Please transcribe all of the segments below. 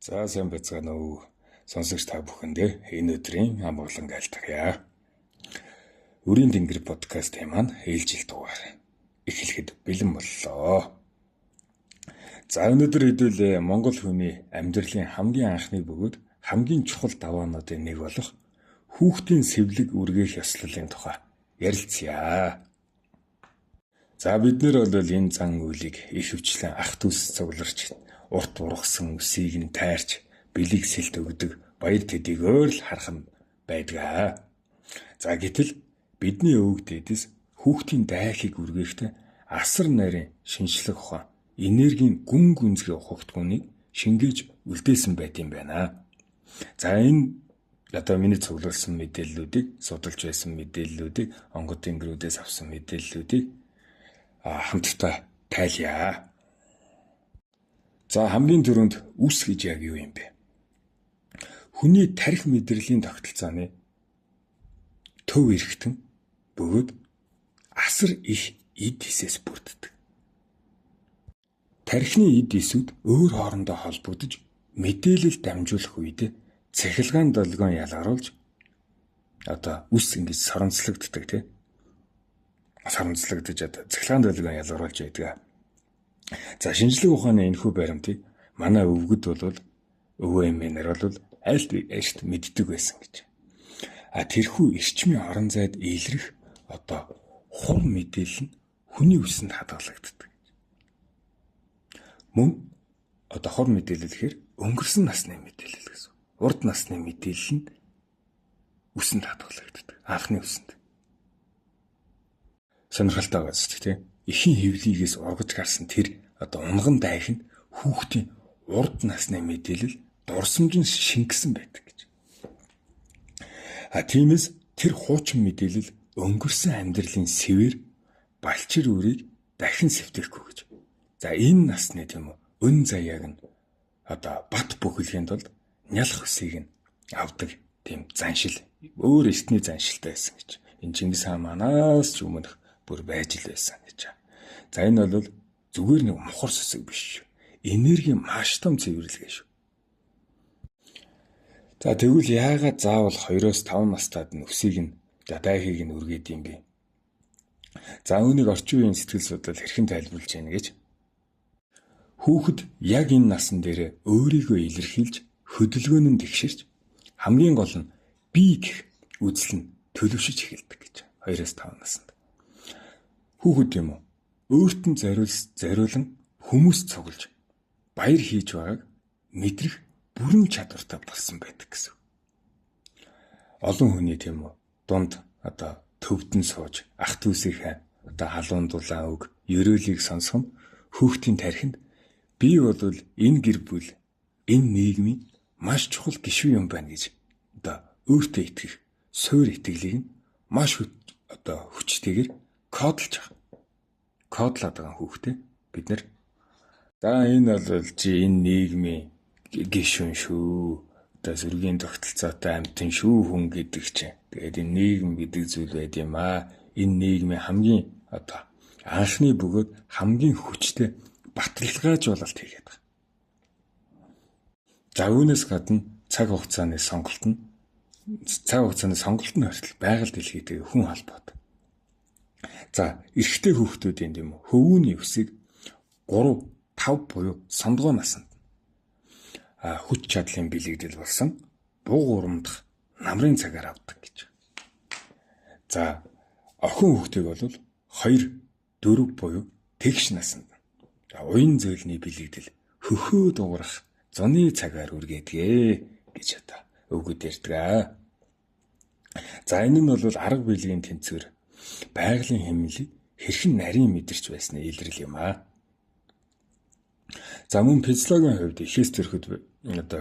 За сайн байцгаана уу. Сонсогч та бүхэндээ энэ өдрийн амгалан айлтгая. Өрийн тэнгэр подкастын маань ээлжил дугаар эхлэхэд бэлэн боллоо. За өнөөдөр хэдүүл Монгол хүний амьдралын хамгийн анхны бөгөөд хамгийн чухал даваануудын нэг болох хүүхдийн сэвлэг үргээх ёслолын тухай ярилцъя. За бид нэр бол энэ зан үйлийг их хвчлэн ах дүүс цугларч урт ургасан үсийг нь тайрч бэлэг сэлт өгдөг баяр төдийгөөр л харах нь байдгаа. За гэтэл бидний өвөг дээдэс хүүхдийн дайхыг үргээхдээ асар нарийн шинжлэх ухаан энергийн гүн гүнзгий ухагтгууныг шингээж үлдээсэн байт юм байна. За энэ миний цуглуулсан мэдээллүүдийг, судалж байсан мэдээллүүдийг, онгод тэнгэрүүдээс авсан мэдээллүүдийг хамтдаа тайлъя. За хамгийн түрүүнд үс гэж яг юу юм бэ? Хүний тарих мэдрэлийн тогтолцооны төв эрхтэн бөгөөд асар их эд хисээс бүрддэг. Тархины эд хисүүд өөр хоорондоо холбогдож мэдээлэл дамжуулах үед цахилгаан долгион ялгаруулж үс ингэж соронцлогддог тийм. Соронцлогдож цахилгаан долгион ялгаруулж байдаг. За шинжлэх ухааны энэхүү баримтыг манай өвгөд бол өвөө эмээнэр бол аль эрт мэддэг байсан гэж. Тэрхүү эрчмийн орон зайд илрэх хур мэдээлэл нь хүний үсэнд хадгалагддаг. Мөн хур мэдээлэл гэхээр өнгөрсөн насны мэдээлэл гэсэн. Урд насны мэдээлэл нь үсэнд хадгалагддаг. Анхны үсэнд. Сонирхолтой байгаа зү тийм. Эхийн хөвлийгээс ургаж гарсан тэр унган дайх нь хүүхдийн урд насны мэдээлэл дурсамжин шингэсэн байдаг гэж. Тиймээс тэр хуучин мэдээлэл өнгөрсөн амьдралын сэвэр балчир үрийг дахин сэвтэхгүй гэж. За энэ насны тийм үү өн заяаг нь бат бүхэлгийн тулд нялх өсийг нь авдаг тийм заншил өөр эртний заншилтай байсан гэж. Энэ Чингис хаан манаас ч өмнөх бүр байж л байсан гэж. За энэ бол зүгээр нэг мухар сүсэг биш шүү. Энерги маш том цэвэрлэгээ шүү. За тэгвэл яагаад заавал 2-5 настайд нь өсийг нь дайхийг нь үргээд юм бэ? За үүнийг орчин үеийн сэтгэл судлал хэрхэн тайлбарлаж байна гэж. Хүүхэд яг энэ насан дээр өөрийгөө илэрхийлж хөдөлгөөн нь тэгшэрч хамгийн гол нь би гэх үзэл нь төлөвшөж эхэлдэг гэж. 2-5 наснд. Хүүхэд юм уу? Өөрт нь зориулан хүмүүс цуглаж баяр хийж байгааг мэдрэх бүрэн чадвартай болсон байдаг гэсэн. Олон хүний тийм үү дунд төвдөн сууж ах дүүсийнхээ халуун дулаан үг ерөөлийг сонсох нь хүүхдийн тархинд би бол энэ гэр бүл энэ нийгмийн маш чухал гишүүн юм байна гэж өөртөө итгэх суур итгэлийг нь маш хүчтэйгээр кодлж байгаа. Кодлаад байгаа хүүхдээ бид нэр энэ бол энэ нийгмийн гишүүн шүү. Зүргийн тогтолцоотой амьтан шүү хүн гэдэг чинь. Тэгээд энэ нийгэм гэдэг зүйл байд юм аа. Энэ нийгмийн хамгийн анхны бөгөөд хамгийн хүчтэй баталгаажуулалт хийгээд байгаа. За үүнээс гадна цаг хугацааны сонголт нь хүртэл байгаль дэлхийтэй хүн холбоотой. За эрэгтэй хүүхдүүдийн тийм үү хөвгүүний өсийг 3-5 буюу сондгоо насанд хүч чадлын бэлэгдэл болсон буг урамдах намрын цагаар авдаг гэж. За охин хүүхдийг бол 2-4 буюу тэгш насанд уян зөөлний бэлэгдэл хөхөө дуурах зуны цагаар үргээдгээ гэж өвгөд ярьдаг. За энэ нь бол арга биелийн тэнцвэр байгалийн хэмнэлийг хэрхэн нарийн мэдэрч байсны илрэл юм аа. За мөн физиологийн хувьд ихээс төрөхөд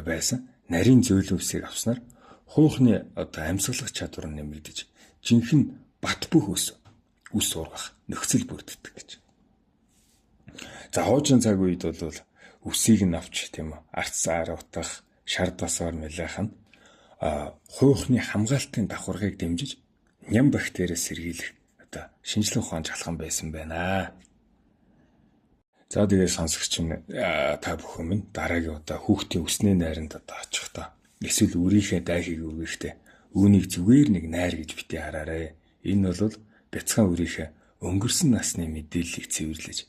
байсан нарийн зөөлөн үсийг авснаар хуухны амьсгалах чадвар нь нэмэгдэж жинхэнэ бат бөх үс ургах нөхцөл бүрддэг гэж. За хуучин цаг үед бол үсийг нь авч тийм үү арцсаар утгах шар дасаар нэлээх нь хуухны хамгаалтын давхаргыг дэмжиж ням бактериас сэргийлэх шинжлэх ухаан шалхан байсан байна. За тэгээд сонсогч нь та бүхэн минь дараагийн удаа хүүхдийн үсний найранд одоо очихдоо эсвэл өөрийнхөө дайхийг өгөхдөө үүнийг зүгээр нэг найр гэж битгий хараарай. Энэ бол бяцхан өөрийнхөө өнгөрсөн насны мэдээллийг цэвэрлэж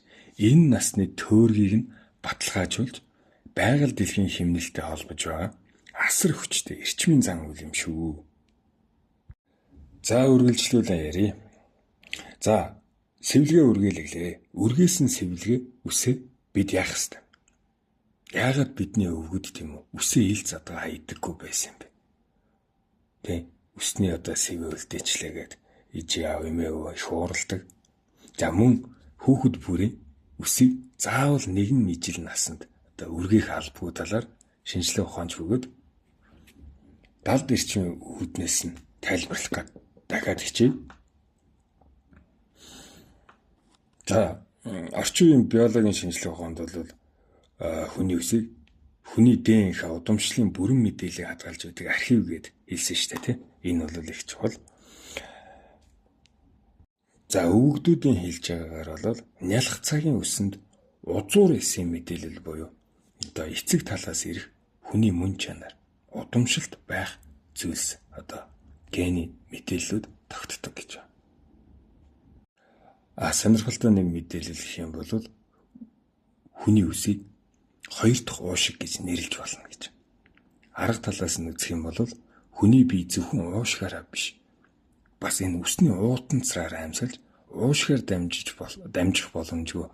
энэ насны төөргийг нь баталгаажуулж байгаль дэлхийн хэмнэлтэд холбож байгаа асар хүчтэй эрчмийн зан үйл юм шүү. За үргэлжлүүлэн ярий. За сэвлгээ үргэлэглээ. Үргээсэн сэвлгээ үсээ бид яах ёстой? Яагаад бидний өвгөд тийм үү? Үсээ ил задгаа хайдаггүй байсан юм бэ? Тэ үсний одоо сэвэ үлдээчлээгээд иж яав эмээ их ууралдаг. За мөн хүүхэд бүрийн үсийг заавал нэгэн ижил насанд одоо үргээх албагүй талаар шинжилгээ ухаанч өгөөд далд эрчмийн үүднээс нь тайлбарлах гээд дахиад хичээв. За орчин үеийн биологийн шинжилгээ ухаанд бол хүний үсийг хүний ДНХ удамшлын бүрэн мэдээллийг хадгалж өгдөг архив гэд хэлсэн шүү дээ, тийм. Энэ бол их чухал. За өвгдүүдийн хэлж байгаагаар бол нялх цагийн үсэнд узуур эсийн мэдээлэл буюу одоо эцэг талаас ирэх хүний мөн чанар, удамшилт байх зүйлс одоо гений мэдээллүүд тогтдог гэж байна. Сонирхолтой нэг мэдээлэл гэх юм бол хүний үсийг хоёр дахь уушиг гэж нэрлэж болно гэж. Арга талаас нь үзэх юм бол хүний бие зөвхөн уушгаараа биш, бас энэ үсний уутанцраар амьсгалж уушгаар дамжих боломжгүй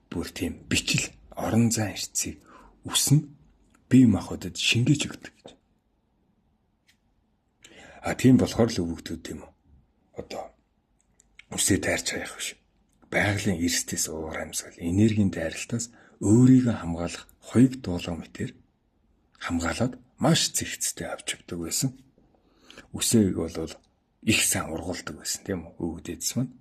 бүр тийм бичил орон зайн эрцгийг үс нь бие махбодод шингээж өгдөг гэж. Тийм болохоор л өвгдүүд юм уу? Одоо үсээ тайрч хаях биш. Байгалийн эрсдээс уур амьсгал, энергийн дайралтаас өөрийгөө хамгаалах хоёрт дуулга мэтэр хамгаалаад маш зэрэгцтэй авч явдаг байсан. Үсээг бол их сайн ургуулдаг байсан, тийм үү? Өвгдөөс маань.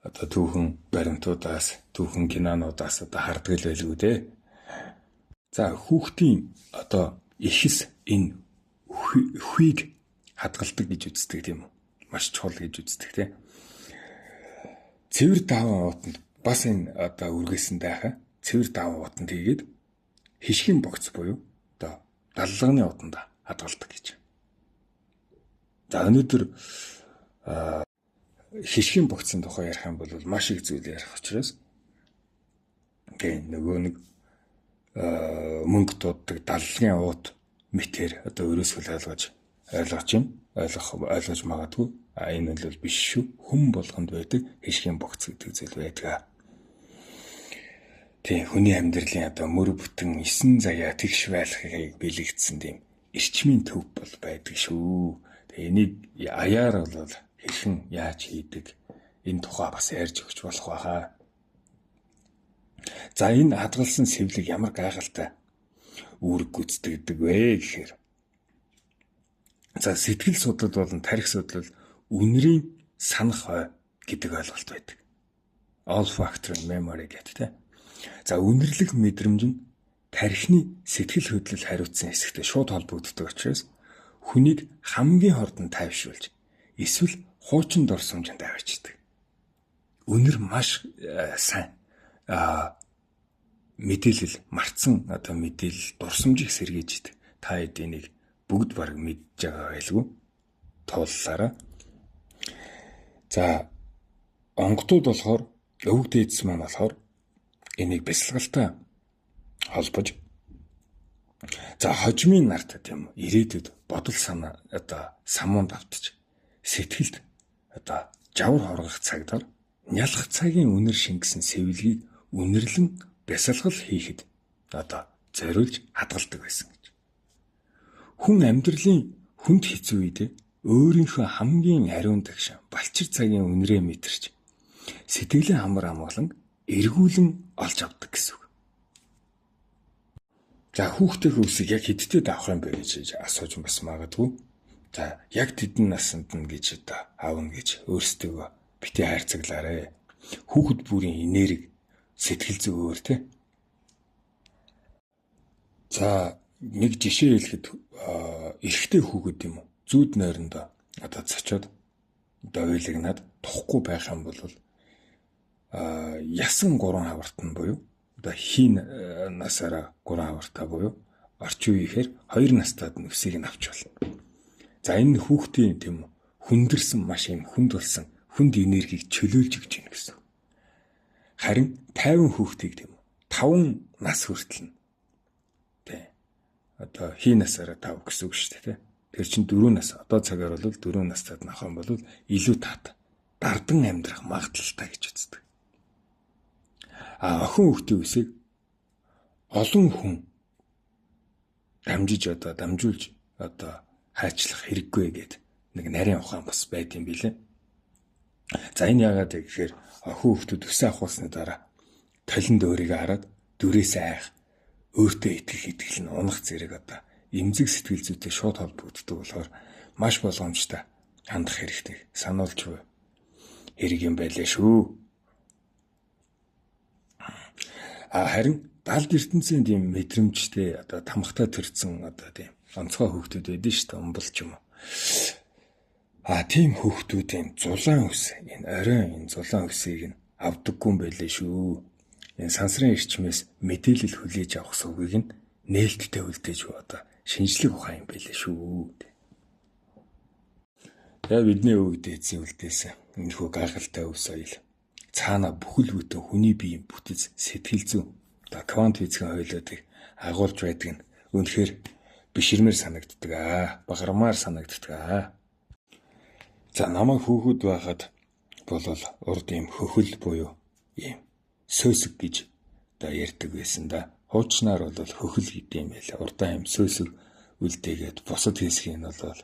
Одоо түүхэн баримтуудаас, түүхэн кинонуудаас одоо харддаг л байлгүй дээ. За хүүхдийн одоо эхс энэ хүйг хадгалдаг гэж үздэг, тийм үү? Маш чухал гэж үздэг, тийм. Цэвэр даван уутанд бас энэ одоо үргээсэн дайхаа цэвэр даван уутанд хийгээд хишгийн богц буюу одоо даллагын уутанд хадгалдаг гэж. За өнөөдөр хишгийн богцын тухай ярих юм бол маш их зүйл ярих учраас нөгөө нэг мөнгө дууддаг даллагын уут мэтэр одоо өрөөсгөл ойлгож магадгүй. Энэ бол биш шүү. Хүн болгонд байдаг хишгийн богц гэдэг зүйл байдаг. Тийм хүний амьдралын одоо мөр бүтэн 9 заяа тэгш байлгахыг бэлэгдсэн тийм эрчмийн төв бол байдаг шүү. Тэгээ энийг аяар бол хэрхэн яаж хийдэг энэ тухай бас ярьж өгч болох байхаа. За энэ хадгалсан сэвлэг ямар гайхалтай үүрэг гүйцэтгэдэг вэ гэхээр за сэтгэл судлал болон тарих судлал үнэрийн санах гэдэг ойлголт байдаг. Olfactory memory гэдэг. За үнэрлэх мэдрэмж нь тархины сэтгэл хөдлөл хариуцсан хэсэгтэй шууд холбогддог учраас хүнийг хамгийн хордон тайвшруулж эсвэл хуучин дурсамжинд авчирдаг. Үнэр маш сайн мэдээлэл мартсан одоо мэдээлэл дурсамжийг сэргээж идэг. Та эднийг бүгд бараг мэдж байгаа байлгүй тууллаараа. За онгодууд болохоор өвөг дээдс маань болохоор энийг бясалгалтай холбож за хожмын нарт тийм ирээдүйд бодол санаа одоо самуунд автаж сэтгэлд одоо жавар хоргох цагдаар нялх цагийн үнэр шингэсэн сэвлгийг үнэрлэн бясалгал хийхэд одоо зориулж хадгалдаг байсан гэж. Хүн амьдралын хүнд хэцүү үедээ өөрийнхөө хамгийн ариун дагшин балчир цагийн үнэрээ мэдэрч сэтгэлийн хамар амгалан эргүүлэн олж авдаг гэсэн үг. За хүүхдийн үсийг яг хэдтэй давах юм бэ гэж асууж бас магадгүй. За яг тэдэн насанд нь гэж одоо аавна гэж өөрсдөө бити хайрцаглаарэ. Хүүхэд бүрийн энерги сэтгэл зүйн тэ. За нэг жишээ хэлэхэд эрэгтэй хүүхэд юм уу? Зүүд нойрондоо одоо цочоод одоо уйлагнаад тухгүй байх юм бол ясан 3 хаварт нь буюу одоо хийн насаараа 3 хавартаа буюу орчин үеийнхэр 2 настайд нь өсийг нь авч болно. За энэ хүүхдийн тийм хүндэрсэн маш юм хүнд болсон хүнд энергийг чөлөөлж өгч гин гэсэн. Харин 50 хүүхдийг тийм 5 нас хүртэл нь тий одоо хийн насаараа 5 гэсэн үг шүү дээ тий. Тэр чинь 4 нас одоо цагаар бол 4 настайд нь авах юм бол илүү таатай дардан амьдрах магадлалтай гэж үздэг. Охин хүүхдийн үсийг олон хүн дамжуулж хайчлах хэрэггүй гэд нэг нарийн ухаан бас байд юм билээ. За энэ яагаад гэхээр охин хүүхдүүд өсөө авахсны дараа талент өөрийгөө хараад дүрээс айх, өөртөө итгэл нь унах зэрэг эмзэг сэтгэл зүйтэй шууд холбогддог болохоор маш болгоомжтой хандах хэрэгтэй. Сануулж буй хэрэг юм байлаа шүү. Харин далд ертөнцийн тийм мэдрэмжтэй тамхтай төрсэн тийм онцгой хүүхдүүд байдэн шүү дээ, умбалч юм. Тийм хүүхдүүдийн зулаан үс энэ оройн зулаан үсийг нь авдаггүй юм байлаа шүү. Энэ сансрын эрчмээс мэдээлэл хүлээж авах сувгийг нь нээлттэй үлдээж шинжлэх ухаан юм байлаа шүү. Тэгээ бидний өвөг дээдсийн үлдээсэн энэхүү гайхалтай өв соёл цаана бүхэл бүтэн хүний биеийн бүтэц сэтгэл зүйн квант физикийн хойлоодыг агуулж байдаг нь үнэхээр биширмээр санагддаг багармаар санагддаг. За намайг хүүхэд байхад бол урд юм хөхөл буюу ийм сөсөг гэж ярьдаг байсан да. Хуучнаар бол хөхөл гэдэг юм байлаа. Урдаа юм сөсөг үлдээгээд бусад хэсгийг нь бол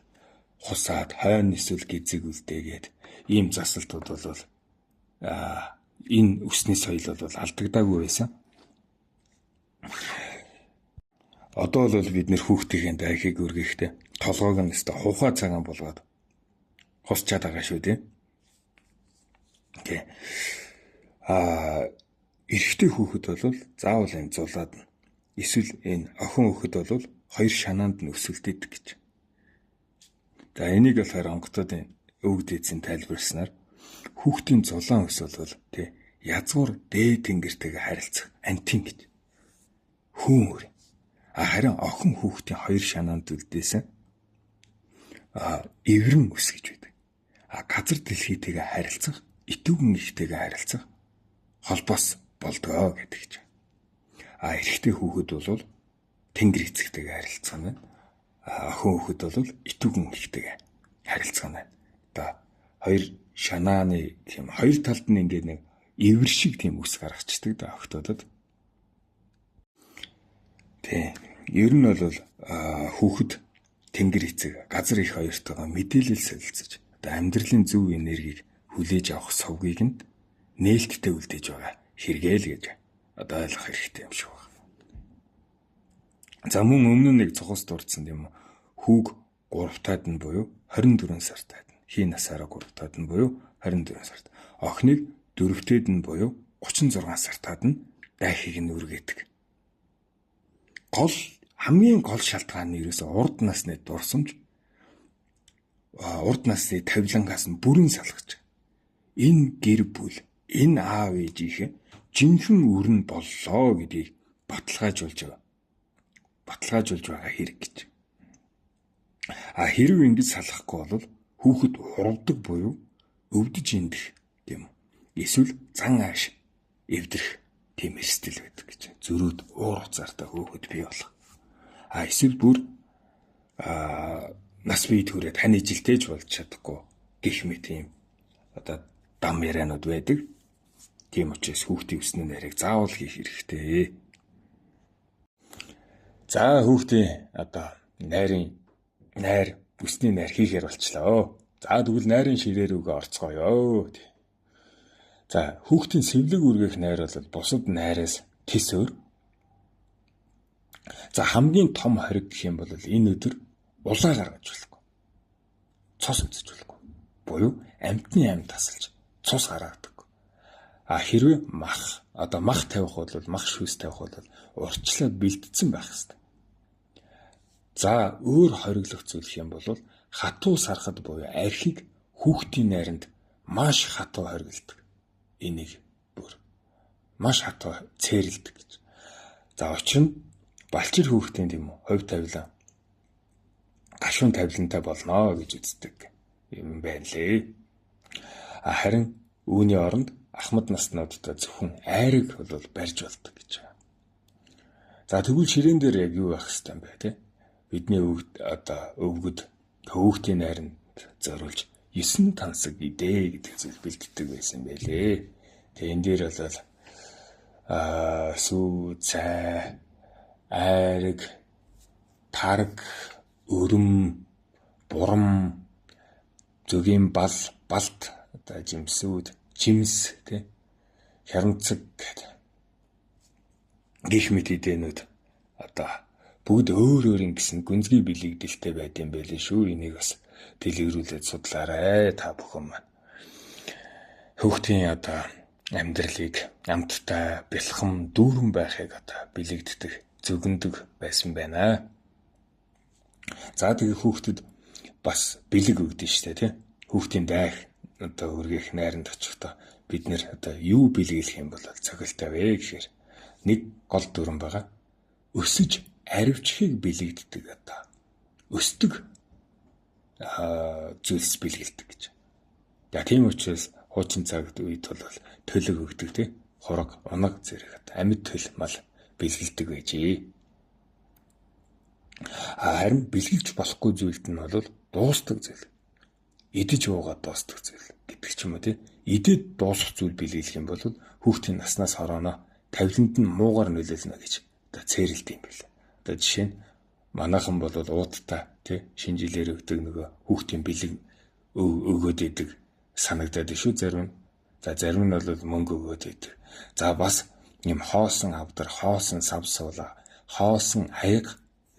хусаад хойно эсвэл гизэг үлдээгээд ийм засалтууд бол энэ үсний соёл бол алдагдаагүй байсан. Одоо бол бид нэр хүүхдийн дайхыг үргэхдээ толгойг нь өстө хухаа цагаан болгоод хусчаад байгаа шүү дээ. Эрэгтэй хүүхэд бол заавал энэ зулаад нь эсвэл энэ охин хүүхэд бол 2 шанаанд нь өсөлдөдөг гэж. За энийг болохоор онгоцуудын өвөг дээдсийн тайлбарснаар хүүхдийн зулаан өс бол язгуур дээд тэнгэртэйгээ харилцах антин гэж. Хүүр. Харин охин хүүхдийн 2 шанаанд үлдээсэн эврэн өс гэж байдаг. Газар дэлхийтэйгээ харилцах, итвгэн ихтэйгээ харилцах холбоос болдгоо гэдэг ч. Эрэгтэй хүүхэд бол тэнгэр эцэгтэйгээ харилцах нь, охин хүүхэд бол итвгэн ихтэйгээ харилцах нь. Одоо 2 шанааны тийм 2 талд нь ингээд нэг эвэр шиг тийм үс гаргацдаг да охтодод. Ер нь бол хүүхэд тэнгэр эцэг газар их хоёртойгоо мэдээлэл солилцож амьдралын зөв энергийг хүлээж авах сувгийг нь нээлттэй үлдээж байгаа хэрэгэл гэж ойлгох хэрэгтэй юм шиг байна. За мөн өмнө нэг цогоос дурдсан юм хүүг 3 таад нь буюу 24 сартаад нь хийн насаараа 3 таад нь буюу 24 сарт. Охиныг 4-т нь буюу 36 сартаад нь дайхийг нь үргээдэг. Хамгийн гол шалтгаан нь ерөөсөө урд насны дурсамж, урд насны тавилангаас нь бүрэн салгаж. Энэ гэр бүл, энэ аав ээжийнхээ жинхэнэ өрн боллоо гэдгийг баталгаажуулж байгаа хэрэг гэж. Хэрэг ингэж салахгүй бол хүүхэд хурддаг буюу өвдөж эндэх тийм эсвэл зан ааш эвдрэх тийм эрсдэл байдаг гэж. Зөрүүд уур хуцаартай хүүхэд бий болох. Эсвэл бүр нас бие түрээд хань ижилтээж болж чадахгүй гэх мэт тийм дам яриануд байдаг. Тийм учраас хүүхдийн өсний нарийг заавал хийх хэрэгтэй. За хүүхдийн найр өсний найр хийхээр болчлоо. За тэгвэл найрын ширээ рүүгээ орцгоё. За хүүхдийн сэвлэг үргэх найр бол бусад найраас тис өөр. За хамгийн том хориг гэх юм бол энэ өдөр улаа гаргаж болохгүй. Цус өмсөж болохгүй. Буюу амьтны амьд тасалж цус гаргадаг. Хэрвээ мах тавих бол мах шүүс тавих бол урьдчилан бэлдсэн байх хэрэгтэй. За өөр хориглох зүйл юм бол хатуу сархад буюу архийг хүүхдийн найранд маш хатуу хоригддаг. Энийг маш хатуу цээрэлдэг гэж. За учир нь балчир хүүхдийн тийм үү хувь тавилан гашуун тавилантай болно гэж үздэг юм байна лээ. Харин үүний оронд ахмад наснуудтай зөвхөн айрыг бол барьж болдог гэж байна. За тэгвэл ширээн дээр яг юу байх хэвээр бэ те? Бидний өвгөд хүүхдийн найранд зориулж 9 тансаг идэ гэдэг зүйл бэлддэг байсан байлээ. Тэгээ энэ дээр бол сүү, цай, айрыг, тарг, өрөм, бурам, зөгийн балт, жимсүүд, жимс, тэ хярамцаг гэх мэт идэнүүд бүгд өөр өөр ингэсэн гүнзгий бэлэгдэлтэй байд юм байлээ шүү. Энийг бас дэлгэрүүлээд судлаарай та бүхэн маань. Хүүхдийн амьдралыг амттай, бэлхэм, дүүрэн байхыг бэлэгддэг, зөвгөндөг байсан байна. За тэгээ хүүхдэд бас бэлэг өгдөн штэ тий. Хүүхдийн дайх үргэх найранд очихдоо бид нэр юу бэлгэлэх юм бол цохилтой вэ гэхээр нэг гол дүрэн байгаа. Өсөж аривчхийг бэлэгддэг өсдөг зүйлс бэлгэлдэг гэж. За тийм учраас хуучин цагт үед бол төлөг өгдөг тий. Хураг, унаг зэрэг амьд төл мал бэлгэлдэг байжээ. Харин бэлгэлж болохгүй зүйлд нь бол дуустдаг зүйл. Идэж уугаад дуустдаг зүйл гэдэг ч юм уу тий. Идээд дуусах зүйл бэлгэлэх юм бол хүүхдийн наснаас хорооно тавиланд нь муугар нөлөөлнө гэж цээрэлт юм байна. Жишээ нь манайхан бол ууттай тий шинжилээр өгдөг нөгөө хүүхдийн бэлэг өгөөд идэг санагдаад шүү зарим. За зарим нь бол мөнгө өгөөд идэг. За бас юм хоосон авдар, хоосон сав суула, хоосон аяг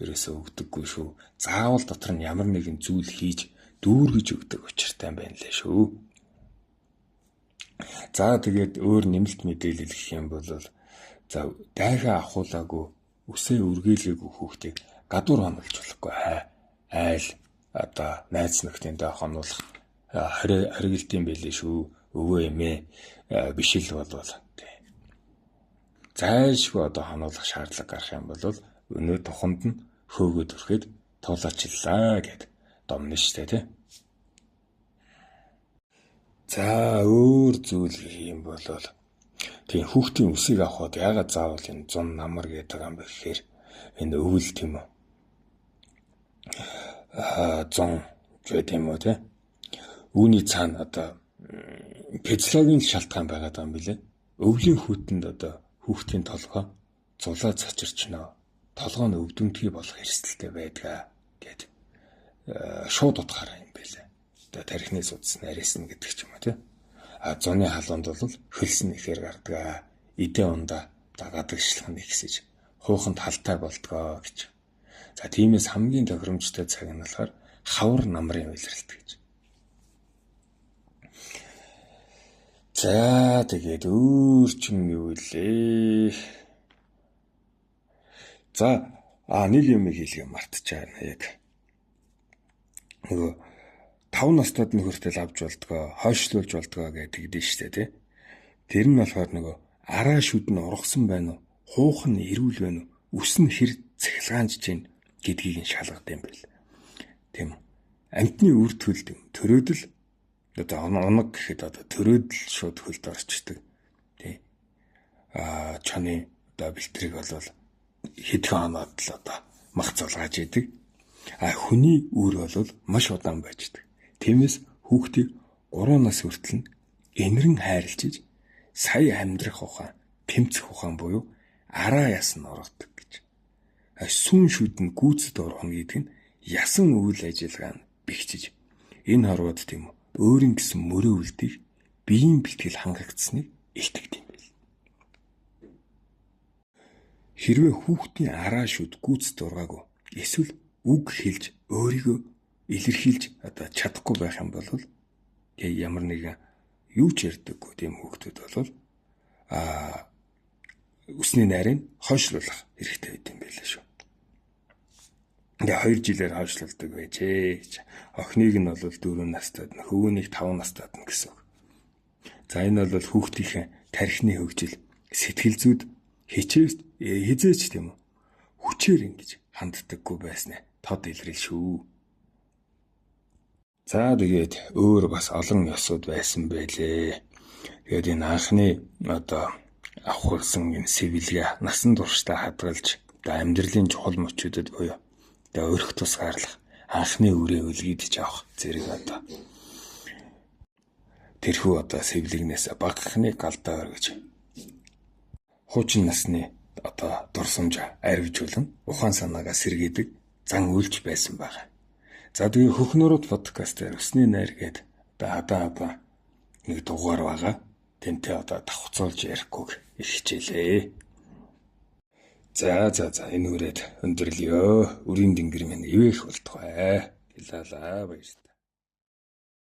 ерөөсөө өгдөггүй шүү. Заавал дотор нь ямар нэгэн зүйл хийж дүүргэж өгдөг учиртай юм байна лээ шүү. За тэгээд өөр нэмэлт мэдээлэл гэх юм бол за дайгаа ахуулаагүй үсээ үргээлээгүй хүүхдийг гадуур хоногч болохгүй айл найз нөхдийн даа хонуулах хориглолтын байлээ шүү. Өвөө эмээ биш л болвол зайлшгүй хонуулах шаардлага гарах юм бол өнөө туханд нь хөөгөөд өрхөд туулаачлаа гэд домно штэ тий. За өөр зүйл юм бол тийм хүүхдийн үсийг авахд яагаад заавал энэ 100 намар гэдэг юм бэ гэхээр энэ өвөл тийм үү 100 гэдэг юм уу тий. Үүний цаана физиологийн шалтгаан байгаад байгаа юм билэ. Өвлийн хүүтэнд хүүхдийн толгой зулаа цочирчноо толгой нь өвдөнтгий болох эрсдэлтэй байдгаа гэд шууд утгаараа юм билэ. Тархины судас нарийнсан гэдэг ч юм уу тий. Зуны халуунд бол хөлсөн ихээр гардаг. Идэ ундаа гадагшлах нь ихсэж хууханд халтай болдгоо гэж. За тиймээс хамгийн тохиромжтой цаг нь болохоор хавар намрын үйлрэлт гэж. За тэгээд өөр чинь юу вэ? За нэг юм хэлхийг мартчихаана яг. Нөгөө 5 настайд нь хүртэл авч болдгоо, хойшлуулж болдгоо гэдэг штэ тий. Тэр нь болохоор нөгөө араа шүд нь ургасан байна уу? Хуух нь эрүүл байна уу? Үс нь хэр цахилгаанж чинь гэдгийг шалгадаг юм байл. Тийм. Амтны үр төлд төрөөдөл оног гэхэд төрөөдөл шууд хөлд орчдөг. Тий. Чаны бэлтрийг бол хэдхэн хоноод л мах залгааж идэг. Хүний үр бол маш удаан байждаг. Тиймээс хүүхдийг 3 нас хүртэл нь энэрэн хайрлаж сая амьдрах ухаан, тэмцэх ухаан буюу араа ясан оргодог гэж. Сүүн шүд нь гүйцэд оргоно гэдэг нь ясан үйл ажиллагаа нь бэхжиж энэ хорвоод тийм өөрийн гэсэн мөрөө үлдэх биеийн бэлтгэл хангагдсныг илтгэдэг юм байна. Хэрвээ хүүхдийн араа шүд гүйцэд оргаагүй эсвэл үг хэлж өөрийгөө илэрхийлж чадахгүй байх юм бол ямар нэгэн юу ч ярьдаггүй тийм хүүхдүүд бол үсний найрыг хойшлуулах хэрэгтэй байт юм байлаа шүү. Тэгээ 2 жилээр хойшлуулдаг байжээ. Охиныг нь бол 4 настайд, хөвгөнийг 5 настайд гэсэн үг. За энэ бол хүүхдийн тархины хөгжил, сэтгэл зүйд хизээч тийм үү хүчээр ингэж ханддаггүй байснаа тод илрэл шүү. За тэгээд өөр бас олон ёсууд байсан байлээ. Тэгээд энэ анхны авахулсан энэ сэвэлгээ насан туршдаа хадгалж амьдралын чухал мөчүүдэд буюу өрх тусгаарлах анхны үрээ үлгийдэж авах зэрэг тэрхүү сэвлэгнээс багахныг алдаа гэж хуучин насны дурсамж арвижуулан ухаан санаагаа сэргээдэг зан үйлч байсан байна. За тэгээ хөхнөрөд подкастаар өсний найр гээд хадаа нэг дугаар байгаа. Тэнтэй давхцуулж ярихгүй их хичээлээ. За энэ үрээд өндөрлөё. Үрийн дэнгэр минь ивэх болтугай. Илаалаа баяр.